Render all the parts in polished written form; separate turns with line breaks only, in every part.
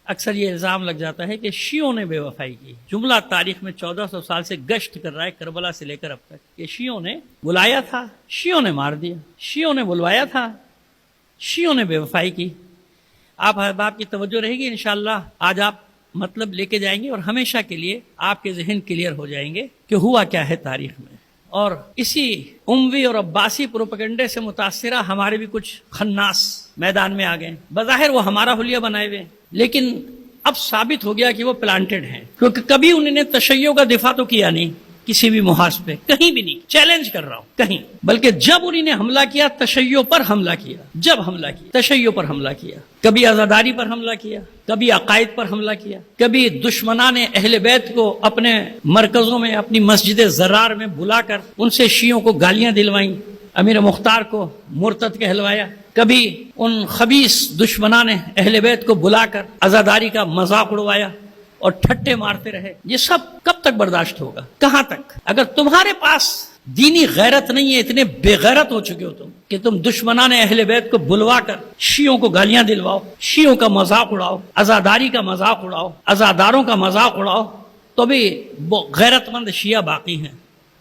اکثر یہ الزام لگ جاتا ہے کہ شیعوں نے بے وفائی کی. جملہ تاریخ میں 1400 سال سے گشت کر رہا ہے کربلا سے لے کر اب تک کہ شیعوں نے بلایا تھا، شیعوں نے مار دیا، شیعوں نے بلوایا تھا، شیعوں نے بے وفائی کی. آپ احباب کی توجہ رہے گی انشاءاللہ. آج آپ مطلب لے کے جائیں گے اور ہمیشہ کے لیے آپ کے ذہن کلیئر ہو جائیں گے کہ ہوا کیا ہے تاریخ میں. اور اسی اموی اور عباسی پروپیگنڈے سے متاثرہ ہمارے بھی کچھ خناس میدان میں آ گئے. بظاہر وہ ہمارا حلیہ بنائے ہوئے، لیکن اب ثابت ہو گیا کہ وہ پلانٹڈ ہیں، کیونکہ کبھی انہوں نے تشیع کا دفاع تو کیا نہیں کسی بھی محاذ پہ، کہیں بھی نہیں. چیلنج کر رہا ہوں کہیں، بلکہ جب انہوں نے حملہ کیا تشیع پر حملہ کیا، جب حملہ کیا تشیع پر حملہ کیا، کبھی عزاداری پر حملہ کیا، کبھی عقائد پر حملہ کیا، کبھی دشمنان اہل بیت کو اپنے مرکزوں میں اپنی مسجد زرار میں بلا کر ان سے شیعوں کو گالیاں دلوائیں، امیر مختار کو مرتد کہلوایا، کبھی ان خبیث دشمنان اہل بیت کو بلا کر عزاداری کا مذاق اڑوایا اور ٹھٹے مارتے رہے. یہ سب کب تک برداشت ہوگا؟ کہاں تک؟ اگر تمہارے پاس دینی غیرت نہیں ہے، اتنے بے غیرت ہو چکے ہو تم کہ تم دشمنان اہل بیت کو بلوا کر شیعوں کو گالیاں دلواؤ، شیعوں کا مذاق اڑاؤ، عزاداری کا مذاق اڑاؤ، عزاداروں کا مذاق اڑاؤ، تو بھی غیرت مند شیعہ باقی ہیں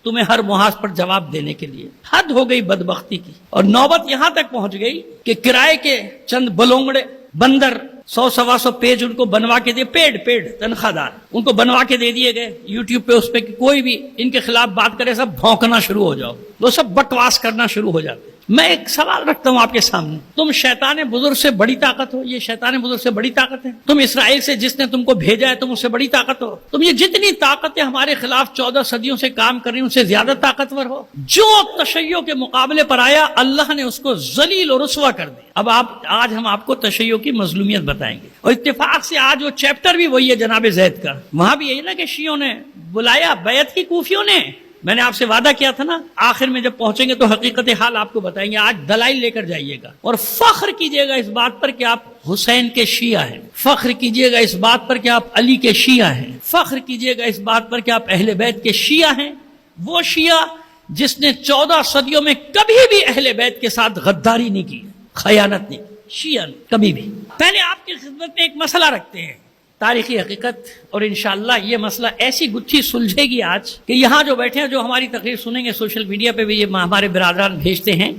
تمہیں ہر محاذ پر جواب دینے کے لیے. حد ہو گئی بدبختی کی. اور نوبت یہاں تک پہنچ گئی کہ کرائے کے چند بلونگڑے بندر 100-125 پیج ان کو بنوا کے دے، پیڈ تنخواہ دار ان کو بنوا کے دے دیے گئے یوٹیوب پہ. اس پہ کوئی بھی ان کے خلاف بات کرے سب بھونکنا شروع ہو جاؤ، وہ سب بکواس کرنا شروع ہو جاتے. میں ایک سوال رکھتا ہوں آپ کے سامنے، تم شیطان بزرگ سے بڑی طاقت ہو؟ یہ شیطان بزرگ سے بڑی طاقت ہے؟ تم اسرائیل سے جس نے تم کو بھیجا ہے تم اس سے بڑی طاقت ہو؟ تم یہ جتنی طاقتیں ہمارے خلاف 14 صدیوں سے کام کر رہی ہیں ان سے زیادہ طاقتور ہو؟ جو تشیع کے مقابلے پر آیا اللہ نے اس کو ذلیل اور رسوا کر دیا. اب آج ہم آپ کو تشیع کی مظلومیت بتائیں گے. اور اتفاق سے آج وہ چیپٹر بھی وہی ہے جناب زید کا. وہاں بھی یہی نا کہ شیعوں نے بلایا، بیعت کی کوفیوں نے. میں نے آپ سے وعدہ کیا تھا نا آخر میں جب پہنچیں گے تو حقیقت حال آپ کو بتائیں گے. آج دلائل لے کر جائیے گا اور فخر کیجئے گا اس بات پر کہ آپ حسین کے شیعہ ہیں، فخر کیجئے گا اس بات پر کہ آپ علی کے شیعہ ہیں، فخر کیجئے گا اس بات پر کہ آپ اہل بیت کے شیعہ ہیں. وہ شیعہ جس نے 14 صدیوں میں کبھی بھی اہل بیت کے ساتھ غداری نہیں کی، خیانت نہیں کی. شیعہ نے کبھی بھی. پہلے آپ کی خدمت میں ایک مسئلہ رکھتے ہیں، تاریخی حقیقت، اور انشاءاللہ یہ مسئلہ ایسی گتھی سلجھے گی آج کہ یہاں جو بیٹھے ہیں جو ہماری تقریر سنیں گے سوشل میڈیا پہ بھی یہ ہمارے برادران بھیجتے ہیں،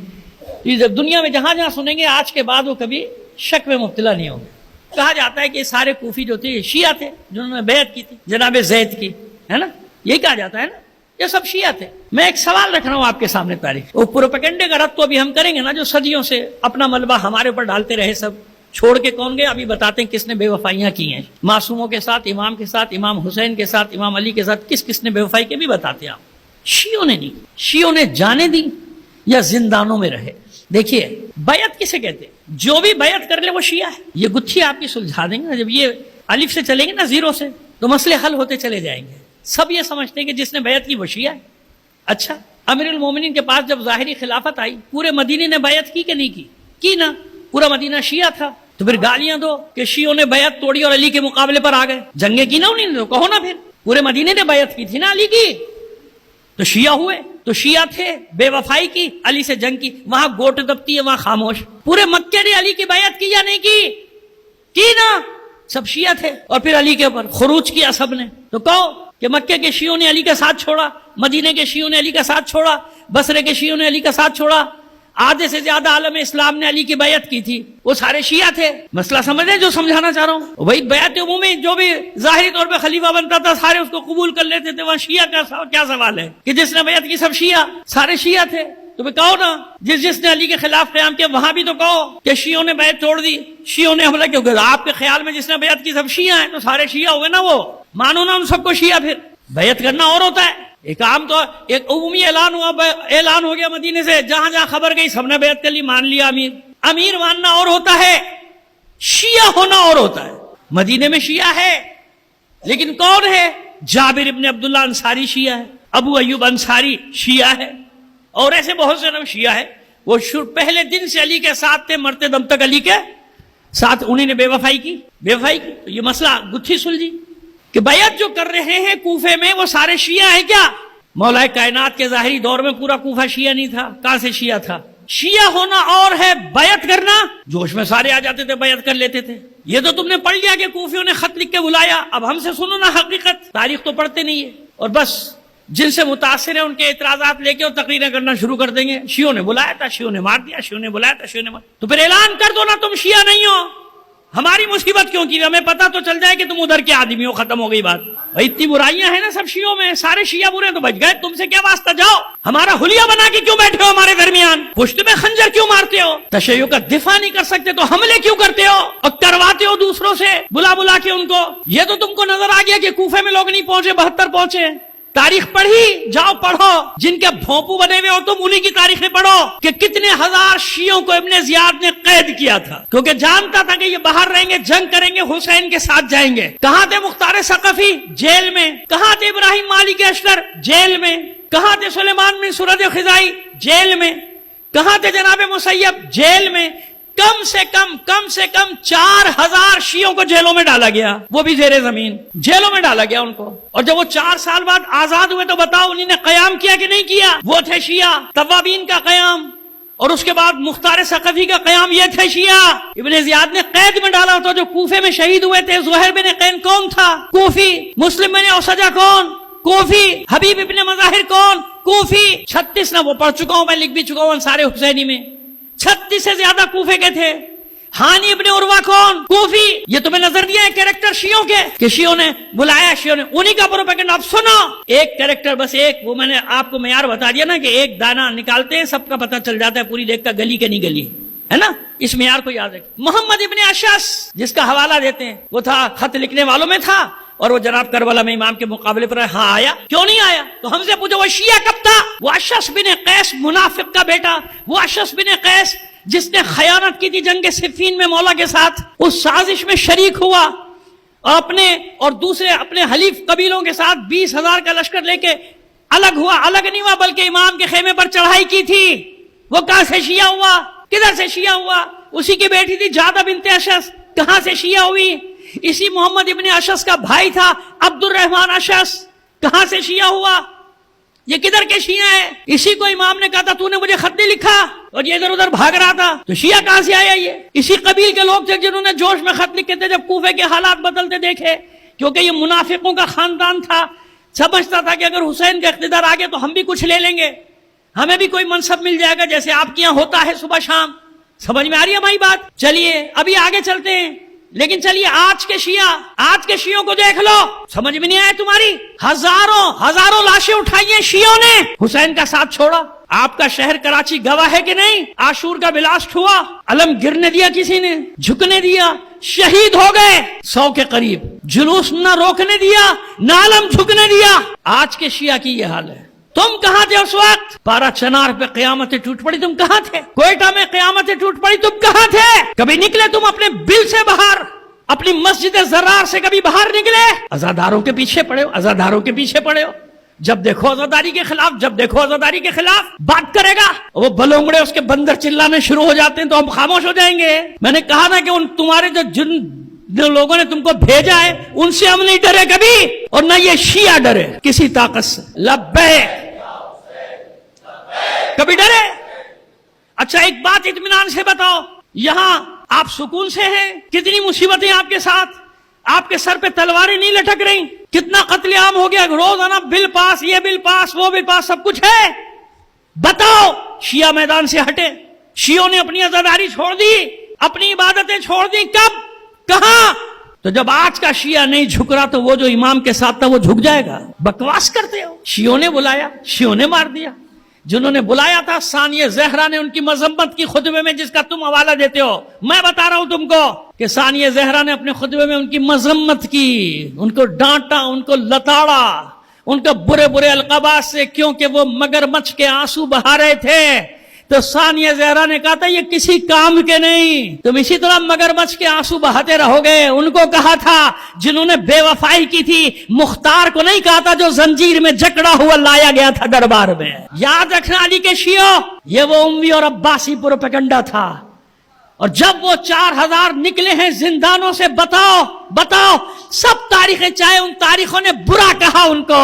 یہ دنیا میں جہاں جہاں سنیں گے آج کے بعد وہ کبھی شک میں مبتلا نہیں ہوں گے. کہا جاتا ہے کہ یہ سارے کوفی جو تھے شیعہ تھے جنہوں نے بیعت کی تھی جناب زید کی، ہے نا؟ یہی کہا جاتا ہے نا، یہ سب شیعہ تھے. میں ایک سوال رکھ رہا ہوں آپ کے سامنے تاریخ. وہ پروپیگنڈے کا رد تو ابھی ہم کریں گے نا، جو صدیوں سے اپنا ملبہ ہمارے اوپر ڈالتے رہے، سب چھوڑ کے کون گئے؟ ابھی بتاتے ہیں کس نے بے وفائیاں کی ہیں معصوموں کے ساتھ، امام کے ساتھ، امام حسین کے ساتھ، امام علی کے ساتھ، کس نے بے وفائی کے بھی بتاتے ہیں آپ. شیعوں نے نہیں. شیعوں نے جانے دی یا زندانوں میں رہے. دیکھیے بیعت کسے کہتے ہیں؟ جو بھی بیعت کر لے وہ شیعہ ہے. یہ گتھی آپ کی سلجھا دیں گے. جب یہ الف سے چلیں گے نا، زیرو سے، تو مسئلے حل ہوتے چلے جائیں گے. سب یہ سمجھتے ہیں کہ جس نے بیعت کی وہ شیعہ ہے. اچھا، امیر المومنین کے پاس جب ظاہری خلافت آئی پورے مدینے نے بیعت کی کہ نہیں کی نا؟ پورا مدینہ شیعہ تھا. تو پھر گالیاں دو کہ شیعوں نے بیعت توڑی اور علی کے مقابلے پر آ گئے. جنگیں کی نا انہوں نے، تو کہو نا پھر پورے مدینے نے بیعت کی تھی نا علی کی، تو شیعہ ہوئے. تو شیعہ تھے، بے وفائی کی، علی سے جنگ کی، وہاں گوٹ دبتی ہے وہاں خاموش. پورے مکے نے علی کی بیعت کی یا نہیں کی نا؟ سب شیعہ تھے. اور پھر علی کے اوپر خروج کیا سب نے. تو کہو کہ مکے کے شیعوں نے علی کا ساتھ چھوڑا، مدینے کے شیعوں نے علی کا ساتھ چھوڑا، بصرے کے شیعوں نے علی کا ساتھ چھوڑا، آدھے سے زیادہ عالم اسلام نے علی کی بیعت کی تھی، وہ سارے شیعہ تھے. مسئلہ سمجھ رہے جو سمجھانا چاہ رہا ہوں؟ وہی بیعت عمومی جو بھی ظاہری طور پہ خلیفہ بنتا تھا سارے اس کو قبول کر لیتے تھے. وہاں شیعہ کا کیا سوال ہے کہ جس نے بیعت کی سب شیعہ، سارے شیعہ تھے. تو بھی کہو نا جس نے علی کے خلاف قیام کیا وہاں بھی تو کہو کہ شیعوں نے بیعت توڑ دی، شیعوں نے حملہ کیوں کیا؟ آپ کے خیال میں جس نے بیعت کی سب شیعہ ہیں تو سارے شیعہ ہوئے نا. وہ مانو نا ان سب کو شیعہ. پھر بیعت کرنا اور ہوتا ہے. ایک عام تو ایک عمومی اعلان ہو گیا مدینے سے، جہاں جہاں خبر گئی سب نے بیعت کر لی، مان لیا. امیر ماننا اور ہوتا ہے، شیعہ ہونا اور ہوتا ہے. مدینے میں شیعہ ہے لیکن کون ہے؟ جابر ابن عبداللہ انصاری شیعہ ہے، ابو ایوب انصاری شیعہ ہے، اور ایسے بہت سے نام شیعہ ہے. وہ پہلے دن سے علی کے ساتھ تھے، مرتے دم تک علی کے ساتھ. انہیں نے بے وفائی کی. تو یہ مسئلہ گتھی سلجھی کہ بیعت جو کر رہے ہیں کوفے میں وہ سارے شیعہ ہیں کیا؟ مولا کائنات کے ظاہری دور میں پورا کوفہ شیعہ نہیں تھا. کہاں سے شیعہ تھا؟ شیعہ ہونا اور ہے بیعت کرنا، جوش میں سارے آ جاتے تھے، بیعت کر لیتے تھے۔ یہ تو تم نے پڑھ لیا کہ کوفیوں نے خط لکھ کے بلایا، اب ہم سے سنو نا حقیقت، تاریخ تو پڑھتے نہیں ہے، اور بس جن سے متاثر ہیں ان کے اعتراضات لے کے اور تقریریں کرنا شروع کر دیں گے، شیعوں نے بلایا تھا، شیعوں نے مار دیا، شیعوں نے بلایا تھا، شیعوں نے مار، تو پھر اعلان کر دو نا تم شیعہ نہیں ہو، ہماری مصیبت کیوں کی؟ ہمیں پتہ تو چل جائے کہ تم ادھر کے آدمی ہو، ختم ہو گئی بات۔ بھائی اتنی برائیاں ہیں نا سب شیعوں میں، سارے شیعہ برے تو بچ گئے، تم سے کیا واسطہ؟ جاؤ، ہمارا حلیہ بنا کے کیوں بیٹھے ہو ہمارے درمیان؟ پشت میں خنجر کیوں مارتے ہو؟ تشیع کا دفاع نہیں کر سکتے تو حملے کیوں کرتے ہو اور کرواتے ہو دوسروں سے بلا بلا کے ان کو؟ یہ تو تم کو نظر آ گیا کہ کوفے میں لوگ نہیں پہنچے، 72 پہنچے۔ تاریخ پڑھی جاؤ، پڑھو، جن کے بھونپو بنے ہوئے ہو تم انہی کی تاریخیں پڑھو کہ کتنے ہزار شیعوں کو ابن زیاد نے قید کیا تھا، کیونکہ جانتا تھا کہ یہ باہر رہیں گے، جنگ کریں گے، حسین کے ساتھ جائیں گے۔ کہاں تھے مختار ثقفی؟ جیل میں۔ کہاں تھے ابراہیم مالک اشتر؟ جیل میں۔ کہاں تھے سلیمان بن سورد خزائی؟ جیل میں۔ کہاں تھے جناب مسیب؟ جیل میں۔ کم سے کم 4000 شیعوں کو جیلوں میں ڈالا گیا، وہ بھی زیر زمین جیلوں میں ڈالا گیا ان کو۔ اور جب وہ 4 سال بعد آزاد ہوئے تو بتاؤ انہوں نے قیام کیا کہ نہیں کیا؟ وہ تھے شیعہ، توابین کا قیام، اور اس کے بعد مختار ثقفی کا قیام، یہ تھے شیعہ۔ ابن زیاد نے قید میں ڈالا تو جو کوفے میں شہید ہوئے تھے، زہیر بن قین کون تھا؟ کوفی۔ مسلم بن اوسجہ کون؟ کوفی۔ حبیب ابن مظاہر کون؟ کوفی۔ 36 نہ وہ پڑھ چکا ہوں، میں لکھ بھی چکا ہوں انصار حسینی میں، 36 سے زیادہ کوفے کے تھے۔ ہانی ابن عروہ کون؟ کوفی۔ یہ تمہیں نظر دیا ہے کیریکٹر شیعوں کے کہ شیعوں نے بلایا، شیعوں نے انہی کا پروپیگنڈا۔ اب سنو، ایک کیریکٹر بس ایک، وہ میں نے آپ کو معیار بتا دیا نا کہ ایک دانہ نکالتے ہیں سب کا پتہ چل جاتا ہے پوری دیکھ کا گلی کے نہیں گلی ہے نا، اس معیار کو یاد رکھیں۔ محمد ابن اشعث جس کا حوالہ دیتے ہیں، وہ تھا خط لکھنے والوں میں تھا، اور وہ جناب کربلا میں امام کے مقابلے پر ہاں آیا، کیوں نہیں آیا؟ تو ہم سے پوچھو وہ شیعہ کب تھا؟ وہ اشعث بن قیس منافق کا بیٹا، وہ اشعث بن قیس جس نے خیانت کی تھی جنگ صفین میں مولا کے ساتھ، اس سازش میں شریک ہوا اور اپنے اور دوسرے اپنے حلیف قبیلوں کے ساتھ 20,000 کا لشکر لے کے الگ ہوا، الگ نہیں ہوا بلکہ امام کے خیمے پر چڑھائی کی تھی۔ وہ کہاں سے شیعہ ہوا؟ کدھر سے شیعہ ہوا؟ اسی کی بیٹی تھی جادہ بنت اشعث، کہاں سے شیعہ ہوئی؟ اسی محمد ابن اشعث کا بھائی تھا عبد الرحمن اشعث، کہاں سے شیعہ ہوا؟ یہ کدھر کے شیعہ ہے؟ اسی کو امام نے کہا تھا تو نے مجھے خط نہیں لکھا، اور یہ ادھر ادھر بھاگ رہا تھا، تو شیعہ کہاں سے آیا؟ یہ اسی قبیل کے لوگ تھے جنہوں نے جوش میں خط لکھے تھے جب کوفے کے حالات بدلتے دیکھے، کیونکہ یہ منافقوں کا خاندان تھا، سمجھتا تھا کہ اگر حسین کا اقتدار آ گیا تو ہم بھی کچھ لے لیں گے، ہمیں بھی کوئی منصب مل جائے گا جیسے آپ کے یہاں ہوتا ہے صبح شام۔ سمجھ میں آ رہی ہے ہماری بات؟ چلیے ابھی آگے چلتے ہیں، لیکن چلیے آج کے شیعوں کو دیکھ لو، سمجھ میں نہیں آیا تمہاری؟ ہزاروں لاشیں اٹھائی ہیں شیعوں نے، حسین کا ساتھ چھوڑا۔ آپ کا شہر کراچی گواہ ہے کہ نہیں؟ عاشور کا بلاسٹ ہوا، علم گرنے دیا کسی نے؟ جھکنے دیا؟ شہید ہو گئے 100 کے قریب، جلوس نہ روکنے دیا، نہ علم جھکنے دیا۔ آج کے شیعہ کی یہ حال ہے۔ تم کہاں تھے اس وقت؟ پارا چنار پہ قیامتیں ٹوٹ پڑی، تم کہاں تھے؟ کوئٹہ میں قیامتیں ٹوٹ پڑی، تم کہاں تھے؟ کبھی نکلے تم اپنے بل سے باہر؟ اپنی مسجد زرار سے کبھی باہر نکلے؟ عزاداروں کے پیچھے پڑے ہو، عزاداروں کے پیچھے پڑے ہو، جب دیکھو عزاداری کے خلاف، جب دیکھو عزاداری کے خلاف بات کرے گا، وہ بلونگڑے اس کے بندر چلانے شروع ہو جاتے ہیں تو ہم خاموش ہو جائیں گے۔ میں نے کہا نا کہ ان تمہارے جن لوگوں نے تم کو بھیجا ہے ان سے ہم نہیں ڈرے کبھی، اور نہ یہ شیعہ ڈرے کسی طاقت سے۔ لبیک کبھی ڈرے؟ اچھا ایک بات اطمینان سے بتاؤ، یہاں آپ سکون سے ہیں؟ کتنی مصیبتیں آپ کے ساتھ؟ آپ کے سر پہ تلواریں نہیں لٹک رہی؟ کتنا قتل عام ہو گیا روزانہ، بل پاس، یہ بل پاس، وہ بل پاس، سب کچھ ہے؟ بتاؤ شیعہ میدان سے ہٹے؟ شیعوں نے اپنی عزاداری چھوڑ دی، اپنی عبادتیں چھوڑ دی، کب؟ کہاں؟ تو جب آج کا شیعہ نہیں جھک رہا تو وہ جو امام کے ساتھ تھا وہ جھک جائے گا؟ بکواس کرتے ہو۔ شیعوں نے بلایا، شیعوں نے مار دیا۔ جنہوں نے بلایا تھا ثانیہ زہرا نے ان کی مذمت کی خطبے میں، جس کا تم حوالہ دیتے ہو۔ میں بتا رہا ہوں تم کو کہ ثانیہ زہرا نے اپنے خطبے میں ان کی مذمت کی، ان کو ڈانٹا، ان کو لتاڑا، ان کو برے برے القابات سے، کیونکہ وہ مگرمچھ کے آنسو بہا رہے تھے۔ تو ثانیہ زہرا نے کہا تھا یہ کسی کام کے نہیں، تم اسی طرح مگرمچھ کے آنسو بہاتے رہو گے۔ ان کو کہا تھا جنہوں نے بے وفائی کی تھی، مختار کو نہیں کہا تھا جو زنجیر میں جکڑا ہوا لایا گیا تھا دربار میں۔ یاد رکھنا علی کے شیعوں، یہ وہ اموی اور عباسی پروپیگنڈا تھا۔ اور جب وہ 4000 نکلے ہیں زندانوں سے، بتاؤ سب تاریخیں، چاہے ان تاریخوں نے برا کہا ان کو،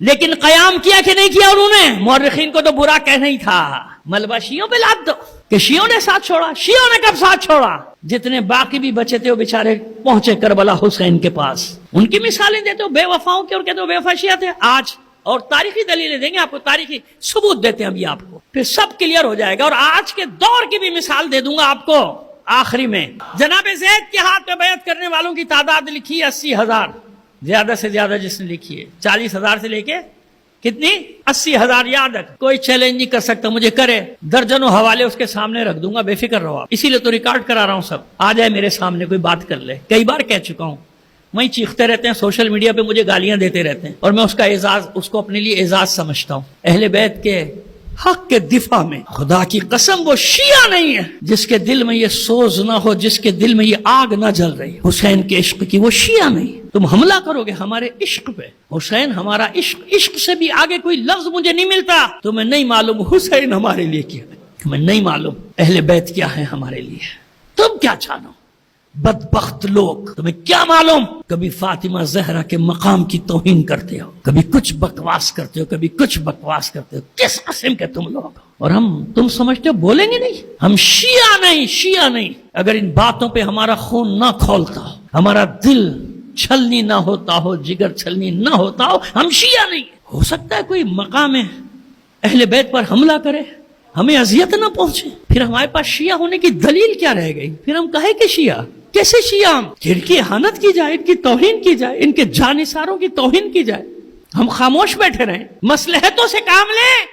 لیکن قیام کیا کہ نہیں کیا انہوں نے؟ مورخین کو تو برا کہنا ہی تھا۔ ملبہ شیعوں پہ لاد دو کہ شیعوں نے ساتھ چھوڑا. شیعوں نے کب ساتھ چھوڑا؟ جتنے باقی بھی بچے تھے وہ بیچارے پہنچے کربلا حسین کے پاس. ان کی مثالیں دیتے ہو بے وفاؤں کی اور کہتے ہو بے وفا شیعہ تھے. آج اور تاریخی دلیلیں دیں گے آپ کو, تاریخی ثبوت دیتے ہیں ابھی آپ کو, پھر سب کلیئر ہو جائے گا. اور آج کے دور کی بھی مثال دے دوں گا آپ کو آخری میں. جناب زید کے ہاتھ پہ بیعت کرنے والوں کی تعداد لکھی ہے 80,000, زیادہ سے زیادہ جس نے لکھی ہے 40,000 سے لے کے کتنی 80,000. یاد رکھ, کوئی چیلنج نہیں کر سکتا, مجھے کرے درجنوں حوالے اس کے سامنے رکھ دوں گا, بے فکر رہو آپ. اسی لیے تو ریکارڈ کرا رہا ہوں, سب آ جائے میرے سامنے, کوئی بات کر لے. کئی بار کہہ چکا ہوں, وہیں چیختے رہتے ہیں سوشل میڈیا پہ, مجھے گالیاں دیتے رہتے ہیں, اور میں اس کا اعزاز, اس کو اپنے لیے اعزاز سمجھتا ہوں. اہل بیت کے حق کے دفاع میں خدا کی قسم وہ شیعہ نہیں ہے جس کے دل میں یہ سوز نہ ہو, جس کے دل میں یہ آگ نہ جل رہی حسین کے عشق کی, وہ شیعہ نہیں. تم حملہ کرو گے ہمارے عشق پہ, حسین ہمارا عشق, عشق سے بھی آگے کوئی لفظ مجھے نہیں ملتا. تمہیں نہیں معلوم حسین ہمارے لیے کیا ہے, تمہیں نہیں معلوم اہل بیت کیا ہے ہمارے لیے. تم کیا جانو بدبخت لوگ, تمہیں کیا معلوم. کبھی فاطمہ زہرا کے مقام کی توہین کرتے ہو, کبھی کچھ بکواس کرتے ہو, کبھی کچھ بکواس کرتے ہو. کس قسم کے تم لوگ, اور تم سمجھتے ہو بولیں گے نہیں. ہم شیعہ نہیں, شیعہ نہیں. اگر ان باتوں پہ ہمارا خون نہ کھولتا ہو, ہمارا دل چھلنی نہ ہوتا ہو, جگر چھلنی نہ ہوتا ہو, ہم شیعہ نہیں. ہو سکتا ہے کوئی مقام اہل بیت پر حملہ کرے, ہمیں اذیت نہ پہنچے, پھر ہمارے پاس شیعہ ہونے کی دلیل کیا رہ گئی؟ پھر ہم کہے کہ شیعہ کیسے شیعہ, ہم ان کی اہانت کی جائے, ان کی توہین کی جائے, ان کے جانثاروں کی توہین کی جائے, ہم خاموش بیٹھے رہیں؟ مصلحتوں سے کام لیں.